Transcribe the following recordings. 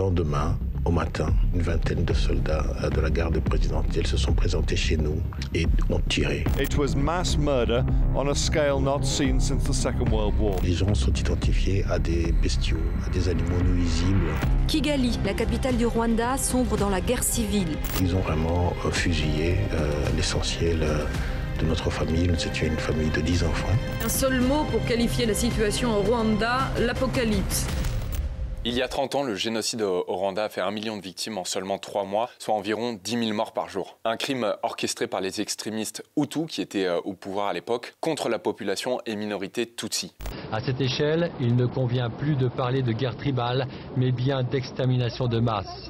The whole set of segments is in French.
lendemain, au matin, une vingtaine de soldats de la garde présidentielle se sont présentés chez nous et ont tiré. It was mass murder on a scale not seen since the Second World War. Les gens sont identifiés à des bestiaux, à des animaux nuisibles. Kigali, la capitale du Rwanda, sombre dans la guerre civile. Ils ont vraiment fusillé l'essentiel de notre famille. Nous étions une famille de 10 enfants. Un seul mot pour qualifier la situation au Rwanda, l'apocalypse. Il y a 30 ans, le génocide au Rwanda a fait 1 million de victimes en seulement 3 mois, soit environ 10 000 morts par jour. Un crime orchestré par les extrémistes Hutus qui étaient au pouvoir à l'époque contre la population et minorité Tutsi. À cette échelle, il ne convient plus de parler de guerre tribale, mais bien d'extermination de masse.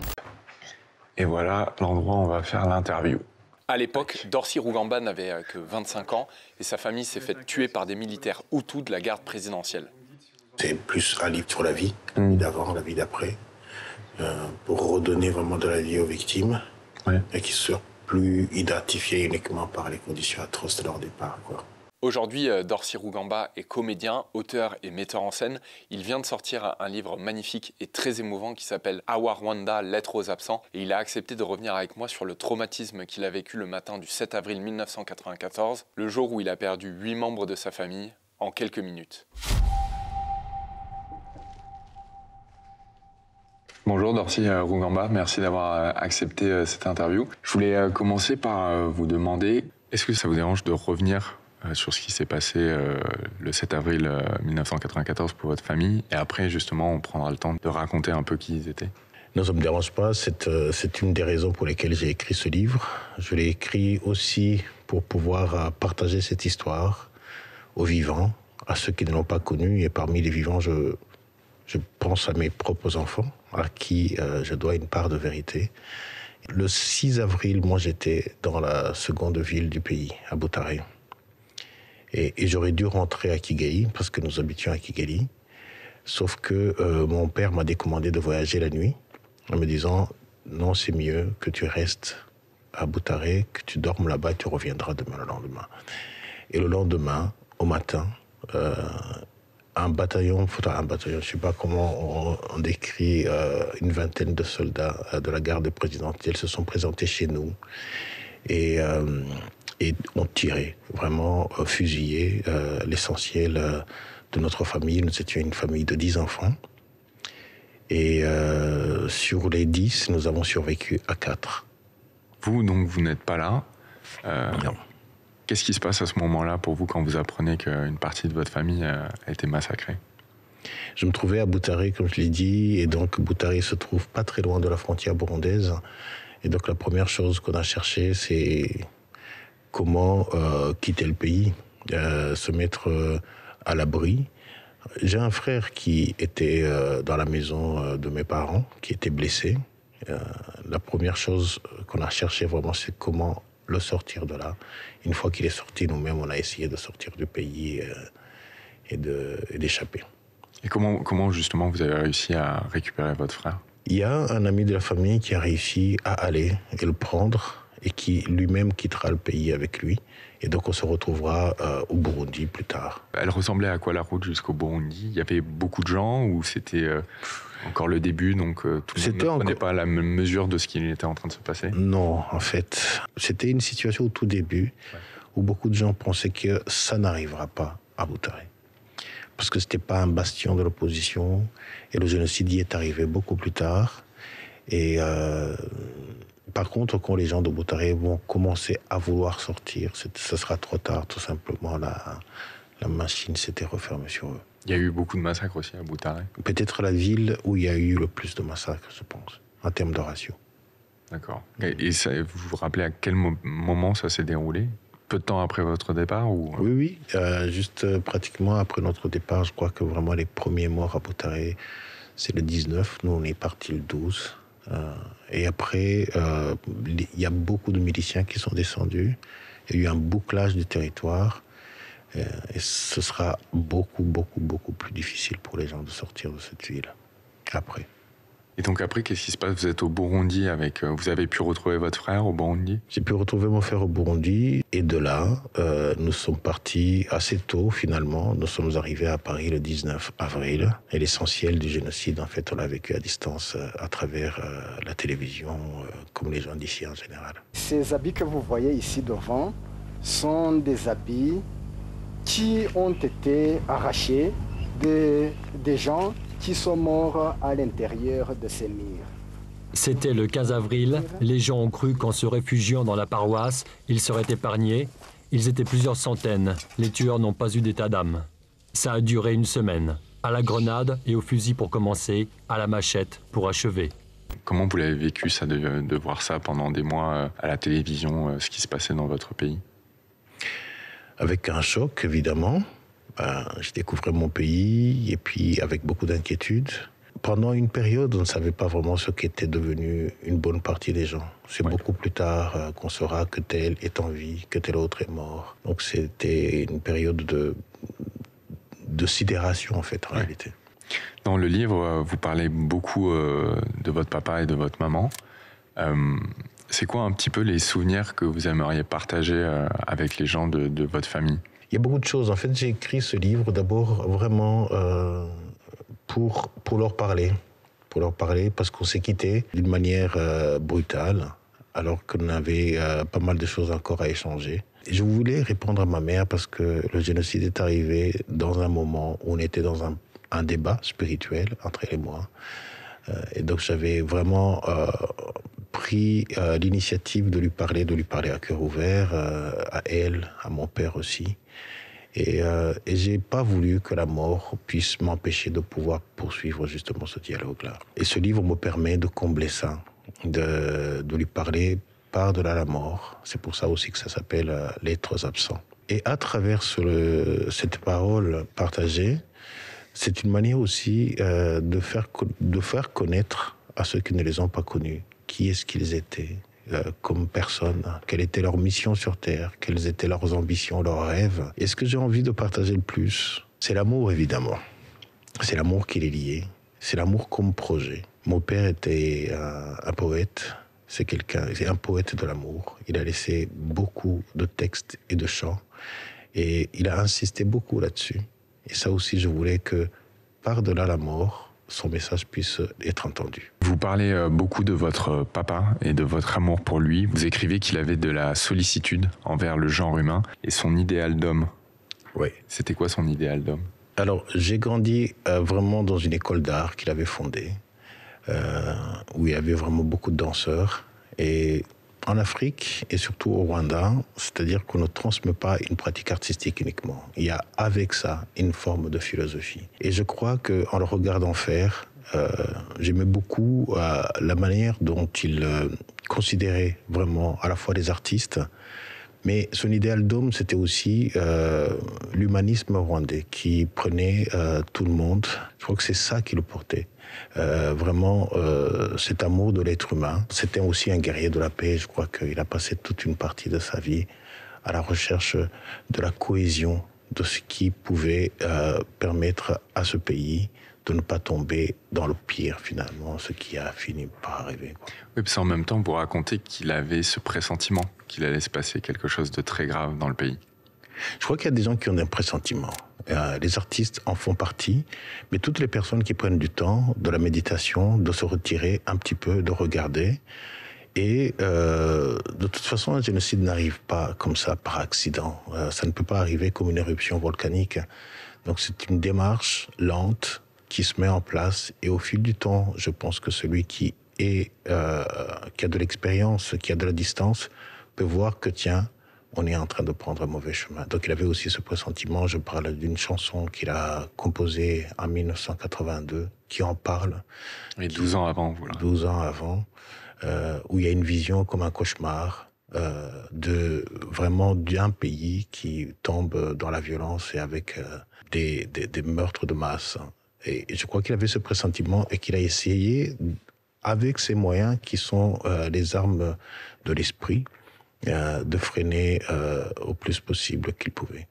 Et voilà l'endroit où on va faire l'interview. À l'époque, Dorcy Rugamba n'avait que 25 ans et sa famille s'est faite tuer par des militaires Hutus de la garde présidentielle. C'est plus un livre sur la vie d'avant, la vie d'après, pour redonner vraiment de la vie aux victimes et qui ne soient plus identifiées uniquement par les conditions atroces de leur départ, quoi. Aujourd'hui, Dorcy Rugamba est comédien, auteur et metteur en scène. Il vient de sortir un livre magnifique et très émouvant qui s'appelle Awa Rwanda, Lettre aux absents. Et il a accepté de revenir avec moi sur le traumatisme qu'il a vécu le matin du 7 avril 1994, le jour où il a perdu 8 membres de sa famille en quelques minutes. Bonjour Dorcy Rugamba, merci d'avoir accepté cette interview. Je voulais commencer par vous demander, est-ce que ça vous dérange de revenir sur ce qui s'est passé le 7 avril 1994 pour votre famille, et après justement on prendra le temps de raconter un peu qui ils étaient? Non, ça ne me dérange pas, c'est une des raisons pour lesquelles j'ai écrit ce livre. Je l'ai écrit aussi pour pouvoir partager cette histoire aux vivants, à ceux qui ne l'ont pas connue, et parmi les vivants, je pense à mes propres enfants, à qui je dois une part de vérité. Le 6 avril, moi, j'étais dans la seconde ville du pays, à Butare. Et j'aurais dû rentrer à Kigali, parce que nous habitions à Kigali. Sauf que mon père m'a décommandé de voyager la nuit, en me disant « Non, c'est mieux que tu restes à Butare, que tu dormes là-bas et tu reviendras demain le lendemain. » Et le lendemain, au matin, un bataillon, je ne sais pas comment on décrit, une vingtaine de soldats de la garde présidentielle se sont présentés chez nous et ont tiré, vraiment fusillé l'essentiel de notre famille. Nous étions une famille de 10 enfants. Et sur les 10, nous avons survécu à 4. Vous, donc, vous n'êtes pas là. Non. Qu'est-ce qui se passe à ce moment-là pour vous quand vous apprenez qu'une partie de votre famille a été massacrée? Je me trouvais à Butare, comme je l'ai dit, et donc Butare se trouve pas très loin de la frontière burundaise. Et donc la première chose qu'on a cherché, c'est comment quitter le pays, se mettre à l'abri. J'ai un frère qui était dans la maison de mes parents, qui était blessé. La première chose qu'on a cherché vraiment, c'est comment le sortir de là. Une fois qu'il est sorti, nous-mêmes, on a essayé de sortir du pays et d'échapper. Et comment justement vous avez réussi à récupérer votre frère? Il y a un ami de la famille qui a réussi à aller et le prendre et qui lui-même quittera le pays avec lui. Et donc on se retrouvera au Burundi plus tard. Elle ressemblait à quoi la route jusqu'au Burundi? Il y avait beaucoup de gens ou c'était encore le début, donc tout le monde ne prenait pas la mesure de ce qui était en train de se passer? Non, en fait, c'était une situation au tout début où beaucoup de gens pensaient que ça n'arrivera pas à Butare. Parce que ce n'était pas un bastion de l'opposition et le génocide y est arrivé beaucoup plus tard. Et par contre, quand les gens de Butare vont commencer à vouloir sortir, ce sera trop tard, tout simplement. La machine s'était refermée sur eux. Il y a eu beaucoup de massacres aussi à Butare. Peut-être la ville où il y a eu le plus de massacres, je pense, en termes de ratio. D'accord. Et ça, vous vous rappelez à quel moment ça s'est déroulé? Peu de temps après votre départ ou... Oui, juste pratiquement après notre départ. Je crois que vraiment les premiers morts à Butare, c'est le 19. Nous, on est partis le 12. Et après, il y a beaucoup de miliciens qui sont descendus. Il y a eu un bouclage du territoire. Et ce sera beaucoup plus difficile pour les gens de sortir de cette ville après. Et donc après, qu'est-ce qui se passe? Vous êtes au Burundi vous avez pu retrouver votre frère au Burundi? J'ai pu retrouver mon frère au Burundi et de là, nous sommes partis assez tôt finalement. Nous sommes arrivés à Paris le 19 avril et l'essentiel du génocide, en fait, on l'a vécu à distance à travers la télévision, comme les gens d'ici en général. Ces habits que vous voyez ici devant sont des habits qui ont été arrachés des gens qui sont morts à l'intérieur de ces murs. C'était le 15 avril. Les gens ont cru qu'en se réfugiant dans la paroisse, ils seraient épargnés. Ils étaient plusieurs centaines. Les tueurs n'ont pas eu d'état d'âme. Ça a duré une semaine. À la grenade et au fusil pour commencer, à la machette pour achever. Comment vous l'avez vécu, ça, de voir ça pendant des mois à la télévision, ce qui se passait dans votre pays? Avec un choc, évidemment. Je découvrais mon pays et puis avec beaucoup d'inquiétude. Pendant une période, on ne savait pas vraiment ce qu'était devenu une bonne partie des gens. C'est beaucoup plus tard qu'on saura que tel est en vie, que tel autre est mort. Donc c'était une période de sidération, en fait, en réalité. Dans le livre, vous parlez beaucoup de votre papa et de votre maman. C'est quoi un petit peu les souvenirs que vous aimeriez partager avec les gens de votre famille? Il y a beaucoup de choses. En fait, j'ai écrit ce livre d'abord vraiment pour leur parler. Pour leur parler parce qu'on s'est quittés d'une manière brutale, alors qu'on avait pas mal de choses encore à échanger. Et je voulais répondre à ma mère parce que le génocide est arrivé dans un moment où on était dans un débat spirituel entre elle et moi. Et donc j'avais vraiment pris l'initiative de lui parler à cœur ouvert, à elle, à mon père aussi. Et j'ai pas voulu que la mort puisse m'empêcher de pouvoir poursuivre justement ce dialogue-là. Et ce livre me permet de combler ça, de lui parler par-delà la mort. C'est pour ça aussi que ça s'appelle « Lettres absents ». Et à travers cette parole partagée, c'est une manière aussi de faire connaître à ceux qui ne les ont pas connus qui est-ce qu'ils étaient comme personnes, quelle était leur mission sur Terre, quelles étaient leurs ambitions, leurs rêves. Et ce que j'ai envie de partager le plus, c'est l'amour, évidemment. C'est l'amour qui les liait, c'est l'amour comme projet. Mon père était un poète, c'est un poète de l'amour. Il a laissé beaucoup de textes et de chants, et il a insisté beaucoup là-dessus. Et ça aussi, je voulais que, par-delà la mort, son message puisse être entendu. Vous parlez beaucoup de votre papa et de votre amour pour lui. Vous écrivez qu'il avait de la sollicitude envers le genre humain et son idéal d'homme. Oui. C'était quoi son idéal d'homme? Alors, j'ai grandi vraiment dans une école d'art qu'il avait fondée, où il y avait vraiment beaucoup de danseurs. Et en Afrique, et surtout au Rwanda, c'est-à-dire qu'on ne transmet pas une pratique artistique uniquement. Il y a avec ça une forme de philosophie. Et je crois qu'en le regardant faire, j'aimais beaucoup la manière dont il considérait vraiment à la fois les artistes, mais son idéal d'homme, c'était aussi l'humanisme rwandais qui prenait tout le monde. Je crois que c'est ça qui le portait. Vraiment, cet amour de l'être humain. C'était aussi un guerrier de la paix. Je crois qu'il a passé toute une partie de sa vie à la recherche de la cohésion, de ce qui pouvait permettre à ce pays de ne pas tomber dans le pire, finalement, ce qui a fini par arriver. Oui, parce qu'en même temps, vous racontez qu'il avait ce pressentiment qu'il allait se passer quelque chose de très grave dans le pays. Je crois qu'il y a des gens qui ont un pressentiment. Les artistes en font partie, mais toutes les personnes qui prennent du temps, de la méditation, de se retirer un petit peu, de regarder. Et de toute façon, un génocide n'arrive pas comme ça par accident. Ça ne peut pas arriver comme une éruption volcanique. Donc c'est une démarche lente qui se met en place. Et au fil du temps, je pense que celui qui a de l'expérience, qui a de la distance, peut voir que tiens, on est en train de prendre un mauvais chemin. Donc il avait aussi ce pressentiment. Je parle d'une chanson qu'il a composée en 1982, qui en parle. Et 12 ans avant, voilà. 12 ans avant, où il y a une vision comme un cauchemar vraiment d'un pays qui tombe dans la violence et avec des meurtres de masse. Et je crois qu'il avait ce pressentiment et qu'il a essayé, avec ses moyens qui sont les armes de l'esprit, de freiner au plus possible qu'il pouvait.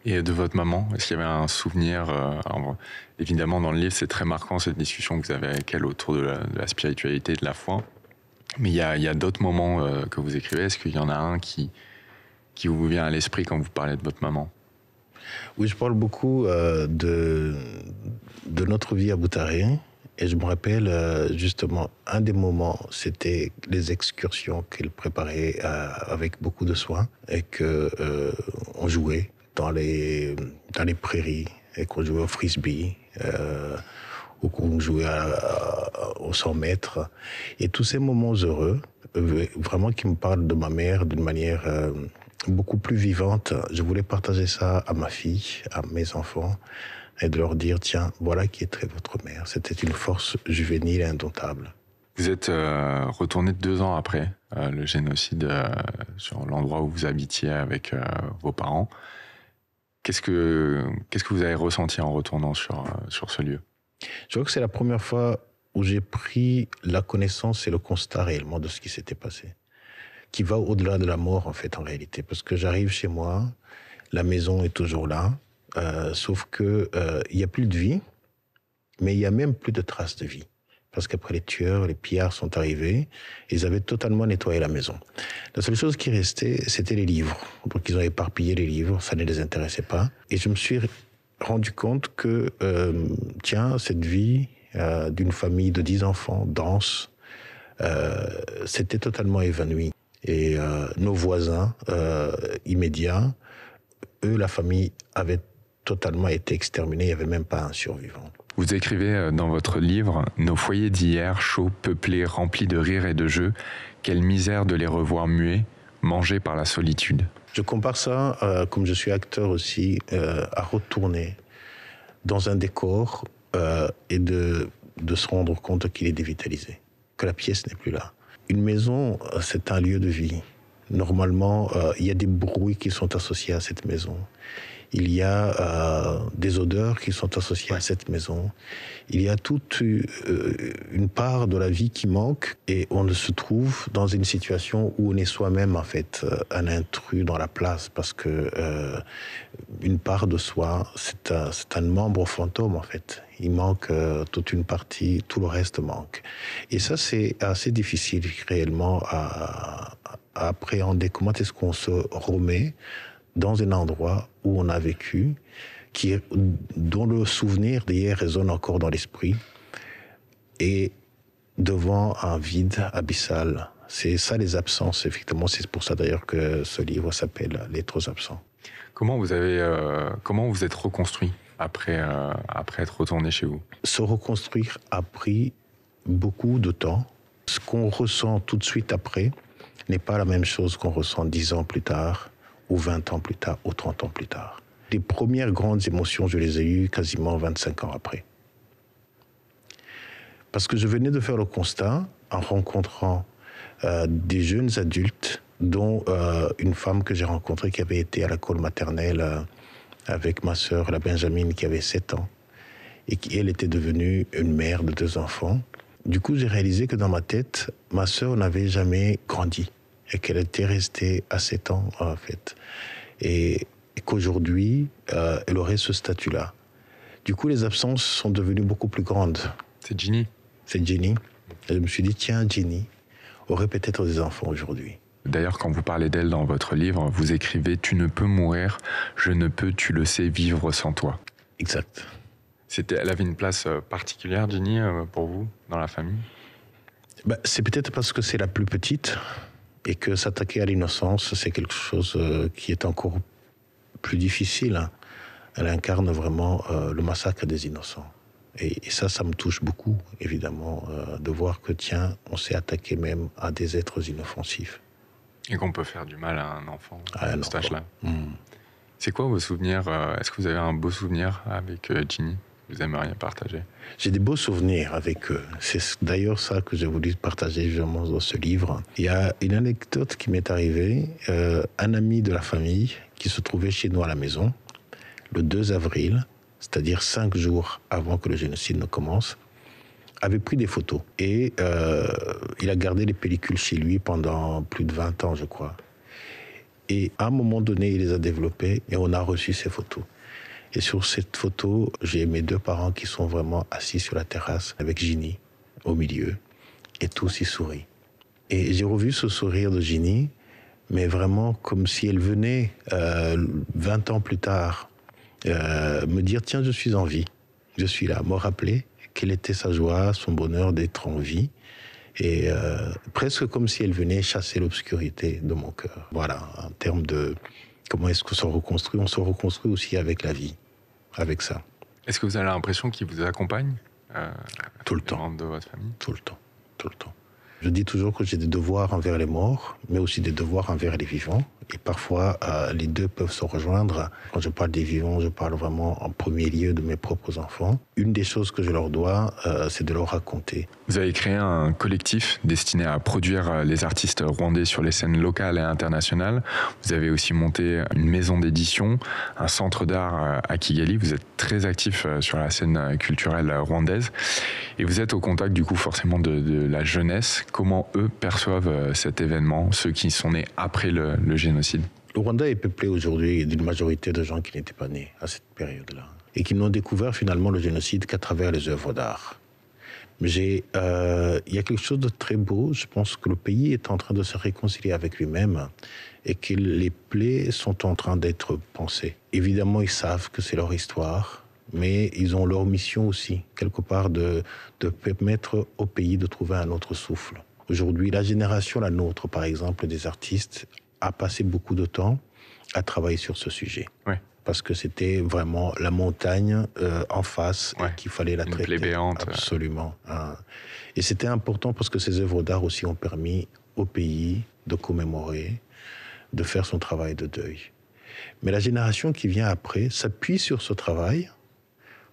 Et de votre maman, est-ce qu'il y avait un souvenir alors, évidemment, dans le livre, c'est très marquant cette discussion que vous avez avec elle autour de la spiritualité et de la foi. Mais il y a d'autres moments que vous écrivez. Est-ce qu'il y en a un qui vous vient à l'esprit quand vous parlez de votre maman? Oui, je parle beaucoup de notre vie à Boutaré. Et je me rappelle justement, un des moments, c'était les excursions qu'elle préparait avec beaucoup de soin et qu'on jouait dans les prairies et qu'on jouait au frisbee ou qu'on jouait aux 100 mètres. Et tous ces moments heureux, vraiment qui me parlent de ma mère d'une manière beaucoup plus vivante. Je voulais partager ça à ma fille, à mes enfants, et de leur dire, tiens, voilà qui était votre mère. C'était une force juvénile et indomptable. Vous êtes retourné 2 ans après le génocide sur l'endroit où vous habitiez avec vos parents. Qu'est-ce que vous avez ressenti en retournant sur ce lieu? Je crois que c'est la première fois où j'ai pris la connaissance et le constat réellement de ce qui s'était passé, qui va au-delà de la mort, en fait, en réalité. Parce que j'arrive chez moi, la maison est toujours là, sauf que il n'y a plus de vie, mais il n'y a même plus de traces de vie. Parce qu'après les tueurs, les pillards sont arrivés, ils avaient totalement nettoyé la maison. La seule chose qui restait, c'était les livres. Donc ils ont éparpillé les livres, ça ne les intéressait pas. Et je me suis rendu compte que, tiens, cette vie d'une famille de 10 enfants dense, s'était totalement évanouie. Et nos voisins immédiats, eux, la famille avait totalement été exterminée, il n'y avait même pas un survivant. Vous écrivez dans votre livre « Nos foyers d'hier, chauds, peuplés, remplis de rires et de jeux, quelle misère de les revoir muets, mangés par la solitude. » Je compare ça, comme je suis acteur aussi, à retourner dans un décor et de se rendre compte qu'il est dévitalisé, que la pièce n'est plus là. Une maison, c'est un lieu de vie. Normalement, il y a des bruits qui sont associés à cette maison. Il y a des odeurs qui sont associées à cette maison. Il y a toute une part de la vie qui manque et on se trouve dans une situation où on est soi-même, en fait, un intrus dans la place parce que une part de soi, c'est un membre fantôme, en fait. Il manque toute une partie, tout le reste manque. Et ça, c'est assez difficile réellement à appréhender. Comment est-ce qu'on se remet dans un endroit où on a vécu, dont le souvenir d'hier résonne encore dans l'esprit, et devant un vide abyssal. C'est ça les absences, effectivement. C'est pour ça d'ailleurs que ce livre s'appelle « Lettres aux absents ». Comment vous êtes reconstruit après être retourné chez vous? Se reconstruire a pris beaucoup de temps. Ce qu'on ressent tout de suite après n'est pas la même chose qu'on ressent 10 ans plus tard, ou 20 ans plus tard, ou 30 ans plus tard. Les premières grandes émotions, je les ai eues quasiment 25 ans après. Parce que je venais de faire le constat, en rencontrant des jeunes adultes, dont une femme que j'ai rencontrée qui avait été à l'école maternelle avec ma sœur, la Benjamine, qui avait 7 ans, et qui, elle, était devenue une mère de 2 enfants. Du coup, j'ai réalisé que dans ma tête, ma sœur n'avait jamais grandi et qu'elle était restée à 7 ans, en fait. Et qu'aujourd'hui, elle aurait ce statut-là. Du coup, les absences sont devenues beaucoup plus grandes. C'est Ginny. C'est Ginny. Et je me suis dit, tiens, Ginny aurait peut-être des enfants aujourd'hui. D'ailleurs, quand vous parlez d'elle dans votre livre, vous écrivez « Tu ne peux mourir, je ne peux, tu le sais, vivre sans toi ». Exact. Elle avait une place particulière, Ginny, pour vous, dans la famille? C'est peut-être parce que c'est la plus petite et que s'attaquer à l'innocence, c'est quelque chose qui est encore plus difficile. Elle incarne vraiment le massacre des innocents. Et ça me touche beaucoup, évidemment, de voir que, tiens, on s'est attaqué même à des êtres inoffensifs. Et qu'on peut faire du mal à un enfant à cet âge-là. C'est quoi vos souvenirs? Est-ce que vous avez un beau souvenir avec Ginny que vous aimeriez partager? J'ai des beaux souvenirs avec eux. C'est d'ailleurs ça que j'ai voulu partager justement dans ce livre. Il y a une anecdote qui m'est arrivée. Un ami de la famille qui se trouvait chez nous à la maison, le 2 avril, c'est-à-dire 5 jours avant que le génocide ne commence, avait pris des photos. Et il a gardé les pellicules chez lui pendant plus de 20 ans, je crois. Et à un moment donné, il les a développées et on a reçu ces photos. Et sur cette photo, j'ai mes 2 parents qui sont vraiment assis sur la terrasse avec Ginny au milieu et tous ils sourient. Et j'ai revu ce sourire de Ginny, mais vraiment comme si elle venait 20 ans plus tard me dire « Tiens, je suis en vie, je suis là », me rappeler quelle était sa joie, son bonheur d'être en vie. Et presque comme si elle venait chasser l'obscurité de mon cœur. Voilà, en termes de comment est-ce qu'on se reconstruit, on se reconstruit aussi avec la vie, avec ça. Est-ce que vous avez l'impression qu'il vous accompagne tout le temps, membres de votre famille? Tout le temps, tout le temps. Je dis toujours que j'ai des devoirs envers les morts, mais aussi des devoirs envers les vivants. Et parfois, les deux peuvent se rejoindre. Quand je parle des vivants, je parle vraiment en premier lieu de mes propres enfants. Une des choses que je leur dois, c'est de leur raconter. Vous avez créé un collectif destiné à produire les artistes rwandais sur les scènes locales et internationales. Vous avez aussi monté une maison d'édition, un centre d'art à Kigali. Vous êtes très actif sur la scène culturelle rwandaise. Et vous êtes au contact, du coup, forcément de la jeunesse. Comment eux perçoivent cet événement, ceux qui sont nés après le génocide? Le Rwanda est peuplé aujourd'hui d'une majorité de gens qui n'étaient pas nés à cette période-là et qui n'ont découvert finalement le génocide qu'à travers les œuvres d'art. Mais il y a quelque chose de très beau. Je pense que le pays est en train de se réconcilier avec lui-même et que les plaies sont en train d'être pensées. Évidemment, ils savent que c'est leur histoire, mais ils ont leur mission aussi, quelque part, de permettre au pays de trouver un autre souffle. Aujourd'hui, la génération, la nôtre, par exemple, des artistes, a passé beaucoup de temps à travailler sur ce sujet. Ouais. Parce que c'était vraiment la montagne en face et qu'il fallait la traiter. Une plaie béante. Absolument. Et c'était important parce que ces œuvres d'art aussi ont permis au pays de commémorer, de faire son travail de deuil. Mais la génération qui vient après s'appuie sur ce travail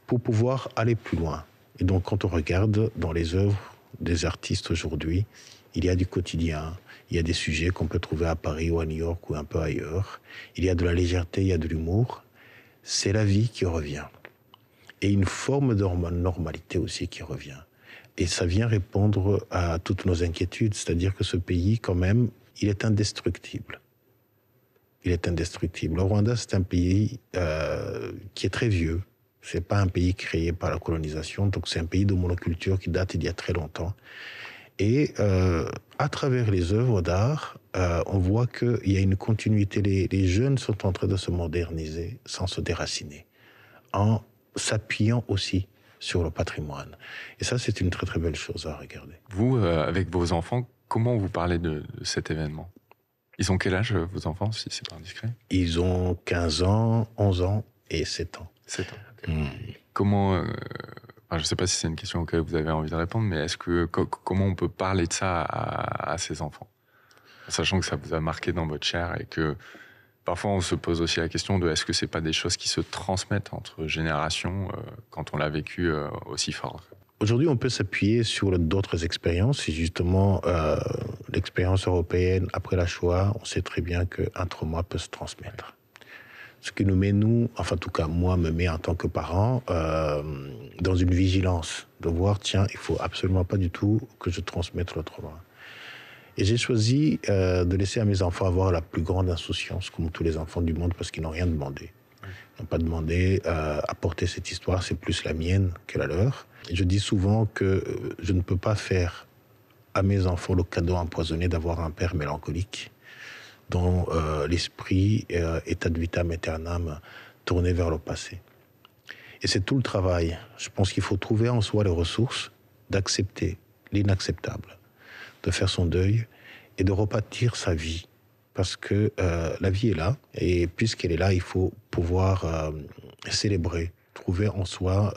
pour pouvoir aller plus loin. Et donc, quand on regarde dans les œuvres des artistes aujourd'hui, il y a du quotidien, il y a des sujets qu'on peut trouver à Paris ou à New York ou un peu ailleurs. Il y a de la légèreté, il y a de l'humour. C'est la vie qui revient. Et une forme de normalité aussi qui revient. Et ça vient répondre à toutes nos inquiétudes. C'est-à-dire que ce pays, quand même, il est indestructible. Il est indestructible. Le Rwanda, c'est un pays qui est très vieux. C'est pas un pays créé par la colonisation. Donc c'est un pays de monoculture qui date d'il y a très longtemps. Et à travers les œuvres d'art, on voit qu'il y a une continuité. Les jeunes sont en train de se moderniser sans se déraciner, en s'appuyant aussi sur le patrimoine. Et ça, c'est une très très belle chose à regarder. Vous, avec vos enfants, comment vous parlez de cet événement? Ils ont quel âge, vos enfants, si c'est pas indiscret? Ils ont 15 ans, 11 ans et 7 ans. 7 ans, okay. Comment... je ne sais pas si c'est une question auquel vous avez envie de répondre, mais comment on peut parler de ça à ses enfants? Sachant que ça vous a marqué dans votre chair et que parfois on se pose aussi la question de est-ce que ce n'est pas des choses qui se transmettent entre générations quand on l'a vécu aussi fort? Aujourd'hui, on peut s'appuyer sur d'autres expériences. Et justement, l'expérience européenne après la Shoah, on sait très bien qu'un trauma peut se transmettre. Ce qui nous met, nous, enfin en tout cas moi, me met en tant que parent dans une vigilance, de voir, tiens, il ne faut absolument pas du tout que je transmette le trauma. Et j'ai choisi de laisser à mes enfants avoir la plus grande insouciance, comme tous les enfants du monde, parce qu'ils n'ont rien demandé. Ils n'ont pas demandé à porter cette histoire, c'est plus la mienne que la leur. Et je dis souvent que je ne peux pas faire à mes enfants le cadeau empoisonné d'avoir un père mélancolique, dont l'esprit est ad vitam aeternam tourné vers le passé. Et c'est tout le travail. Je pense qu'il faut trouver en soi les ressources d'accepter l'inacceptable, de faire son deuil et de rebâtir sa vie. Parce que la vie est là, et puisqu'elle est là, il faut pouvoir célébrer, trouver en soi,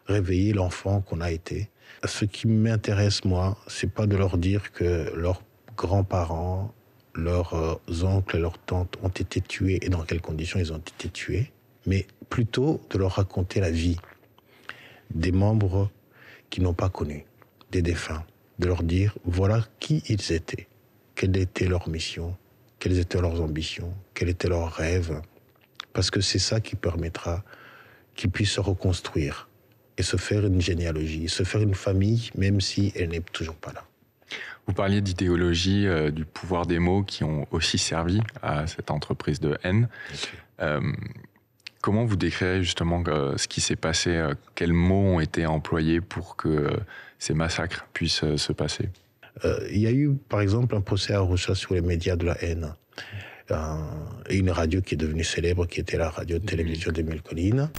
réveiller l'enfant qu'on a été. Ce qui m'intéresse, moi, c'est pas de leur dire que leurs grands-parents, leurs oncles et leurs tantes ont été tués et dans quelles conditions ils ont été tués, mais plutôt de leur raconter la vie des membres qui n'ont pas connu, des défunts, de leur dire voilà qui ils étaient, quelle était leur mission, quelles étaient leurs ambitions, quels étaient leurs rêves, parce que c'est ça qui permettra qu'ils puissent se reconstruire et se faire une généalogie, se faire une famille, même si elle n'est toujours pas là. Vous parliez d'idéologie, du pouvoir des mots qui ont aussi servi à cette entreprise de haine. Comment vous décrirez justement ce qui s'est passé? Quels mots ont été employés pour que ces massacres puissent se passer? Il y a eu, par exemple, un procès à Arusha sur les médias de la haine. Et une radio qui est devenue célèbre, qui était la radio-télévision d'Émile Colline.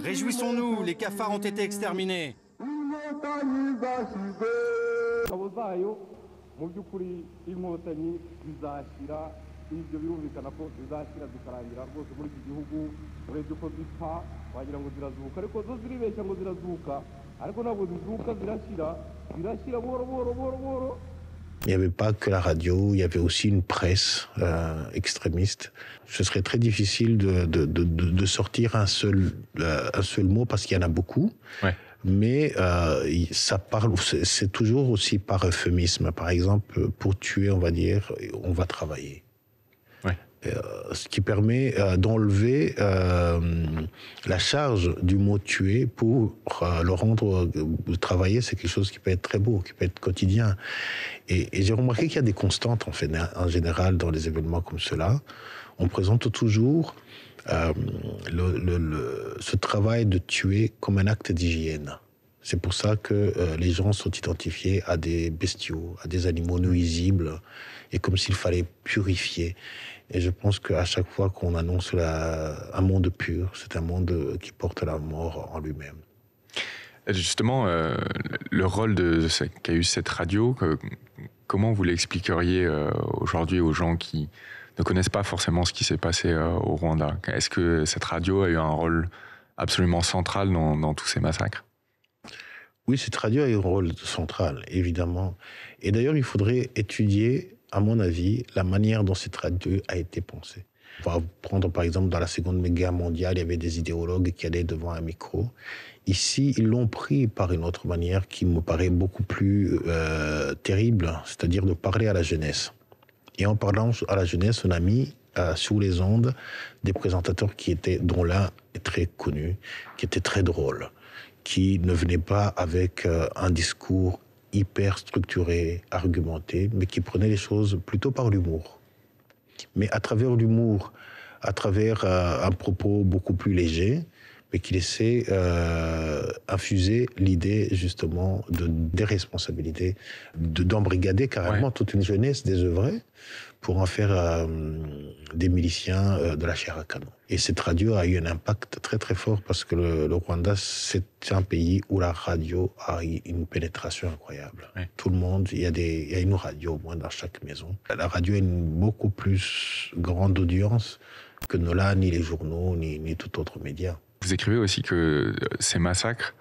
Réjouissons-nous, les cafards ont été exterminés. Il n'y avait pas que la radio, il y avait aussi une presse extrémiste. Ce serait très difficile de sortir un seul mot parce qu'il y en a beaucoup. Ouais. Mais ça parle, c'est toujours aussi par euphémisme. Par exemple, pour tuer, on va dire, on va travailler. Ouais. Ce qui permet d'enlever la charge du mot tuer pour le rendre travailler. C'est quelque chose qui peut être très beau, qui peut être quotidien. Et j'ai remarqué qu'il y a des constantes en général dans les événements comme cela. On présente toujours ce travail de tuer comme un acte d'hygiène. C'est pour ça que les gens sont identifiés à des bestiaux, à des animaux nuisibles, et comme s'il fallait purifier. Et je pense qu'à chaque fois qu'on annonce un monde pur, c'est un monde qui porte la mort en lui-même. Justement, le rôle qu'a eu cette radio, comment vous l'expliqueriez aujourd'hui aux gens qui ne connaissent pas forcément ce qui s'est passé au Rwanda? Est-ce que cette radio a eu un rôle absolument central dans tous ces massacres? Oui, cette radio a eu un rôle central, évidemment. Et d'ailleurs, il faudrait étudier, à mon avis, la manière dont cette radio a été pensée. On va prendre par exemple dans la Seconde Guerre mondiale, il y avait des idéologues qui allaient devant un micro. Ici, ils l'ont pris par une autre manière qui me paraît beaucoup plus terrible, c'est-à-dire de parler à la jeunesse. Et en parlant à la jeunesse, on a mis sur les ondes des présentateurs dont l'un est très connu, qui était très drôle, qui ne venait pas avec un discours hyper structuré, argumenté, mais qui prenait les choses plutôt par l'humour. Mais à travers l'humour, à travers un propos beaucoup plus léger, mais qui laissait infuser l'idée justement de déresponsabilité, d'embrigader carrément toute une jeunesse désœuvrée pour en faire des miliciens de la chair à canon. Et cette radio a eu un impact très très fort parce que le Rwanda, c'est un pays où la radio a une pénétration incroyable. Oui. Tout le monde, il y a une radio au moins dans chaque maison. La radio a une beaucoup plus grande audience que ne l'a ni les journaux, ni tout autre média. Vous écrivez aussi que ces massacres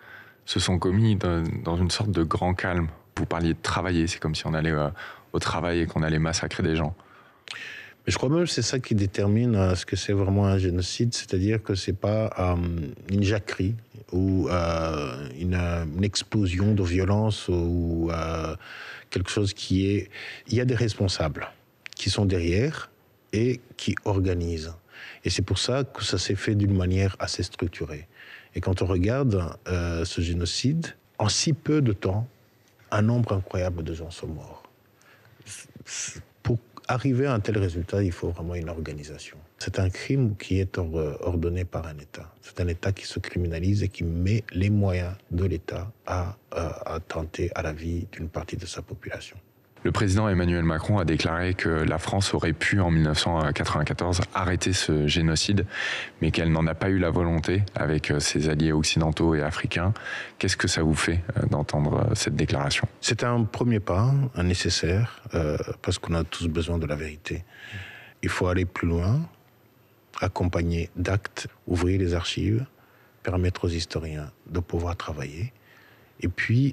se sont commis dans une sorte de grand calme. Vous parliez de travailler, c'est comme si on allait au travail et qu'on allait massacrer des gens. Mais je crois même que c'est ça qui détermine ce que c'est vraiment un génocide, c'est-à-dire que c'est pas une jacquerie ou une explosion de violence ou quelque chose qui est... Il y a des responsables qui sont derrière et qui organisent. Et c'est pour ça que ça s'est fait d'une manière assez structurée. Et quand on regarde ce génocide, en si peu de temps, un nombre incroyable de gens sont morts. Pour arriver à un tel résultat, il faut vraiment une organisation. C'est un crime qui est ordonné par un État. C'est un État qui se criminalise et qui met les moyens de l'État à tenter à la vie d'une partie de sa population. Le président Emmanuel Macron a déclaré que la France aurait pu, en 1994, arrêter ce génocide, mais qu'elle n'en a pas eu la volonté avec ses alliés occidentaux et africains. Qu'est-ce que ça vous fait d'entendre cette déclaration? C'est un premier pas, un nécessaire, parce qu'on a tous besoin de la vérité. Il faut aller plus loin, accompagner d'actes, ouvrir les archives, permettre aux historiens de pouvoir travailler, et puis...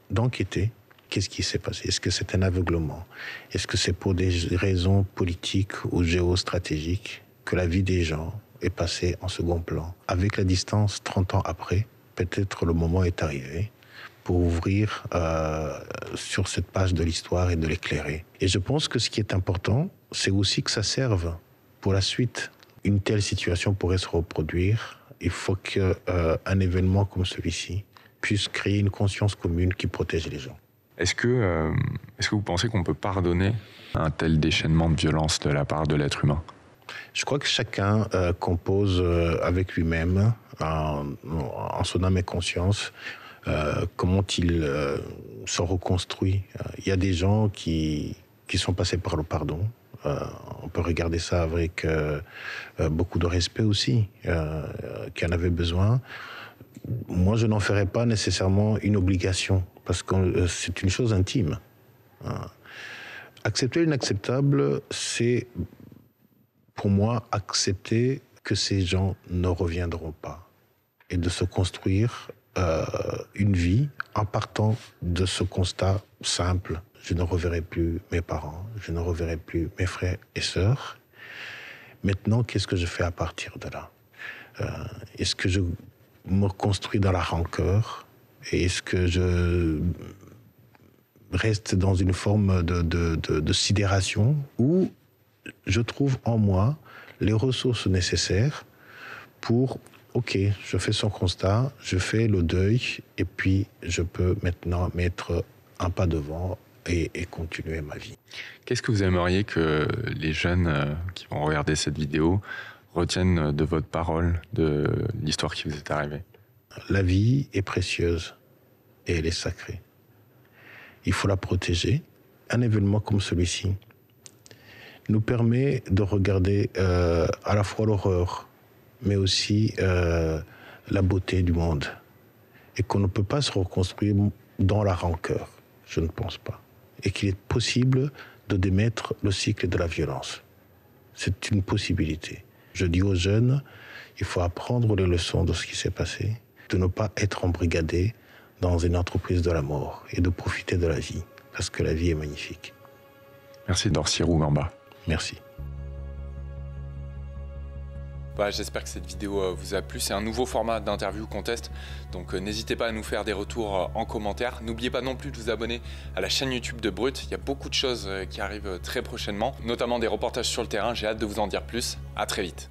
d'enquêter. Qu'est-ce qui s'est passé? Est-ce que c'est un aveuglement? Est-ce que c'est pour des raisons politiques ou géostratégiques que la vie des gens est passée en second plan? Avec la distance, 30 ans après, peut-être le moment est arrivé pour ouvrir sur cette page de l'histoire et de l'éclairer. Et je pense que ce qui est important, c'est aussi que ça serve pour la suite. Une telle situation pourrait se reproduire. Il faut qu'un événement comme celui-ci puisse créer une conscience commune qui protège les gens. Est-ce que vous pensez qu'on peut pardonner un tel déchaînement de violence de la part de l'être humain? Je crois que chacun compose avec lui-même, en son âme et conscience, comment il se reconstruit. Il y a des gens qui sont passés par le pardon. On peut regarder ça avec beaucoup de respect aussi, qui en avaient besoin. Moi, je n'en ferai pas nécessairement une obligation, parce que c'est une chose intime. Accepter l'inacceptable, c'est, pour moi, accepter que ces gens ne reviendront pas et de se construire une vie en partant de ce constat simple. Je ne reverrai plus mes parents, je ne reverrai plus mes frères et sœurs. Maintenant, qu'est-ce que je fais à partir de là? Est-ce que je me construis dans la rancœur? Et est-ce que je reste dans une forme de sidération? Ou je trouve en moi les ressources nécessaires pour, ok, je fais son constat, je fais le deuil, et puis je peux maintenant mettre un pas devant et continuer ma vie. Qu'est-ce que vous aimeriez que les jeunes qui vont regarder cette vidéo retiennent de votre parole, de l'histoire qui vous est arrivée? La vie est précieuse et elle est sacrée. Il faut la protéger. Un événement comme celui-ci nous permet de regarder à la fois l'horreur, mais aussi la beauté du monde. Et qu'on ne peut pas se reconstruire dans la rancœur, je ne pense pas. Et qu'il est possible de démettre le cycle de la violence. C'est une possibilité. Je dis aux jeunes, il faut apprendre les leçons de ce qui s'est passé, de ne pas être embrigadé dans une entreprise de la mort et de profiter de la vie, parce que la vie est magnifique. Merci Dorcy Rougamba. Merci. J'espère que cette vidéo vous a plu. C'est un nouveau format d'interview qu'on teste, donc n'hésitez pas à nous faire des retours en commentaire. N'oubliez pas non plus de vous abonner à la chaîne YouTube de Brut. Il y a beaucoup de choses qui arrivent très prochainement, notamment des reportages sur le terrain. J'ai hâte de vous en dire plus. À très vite.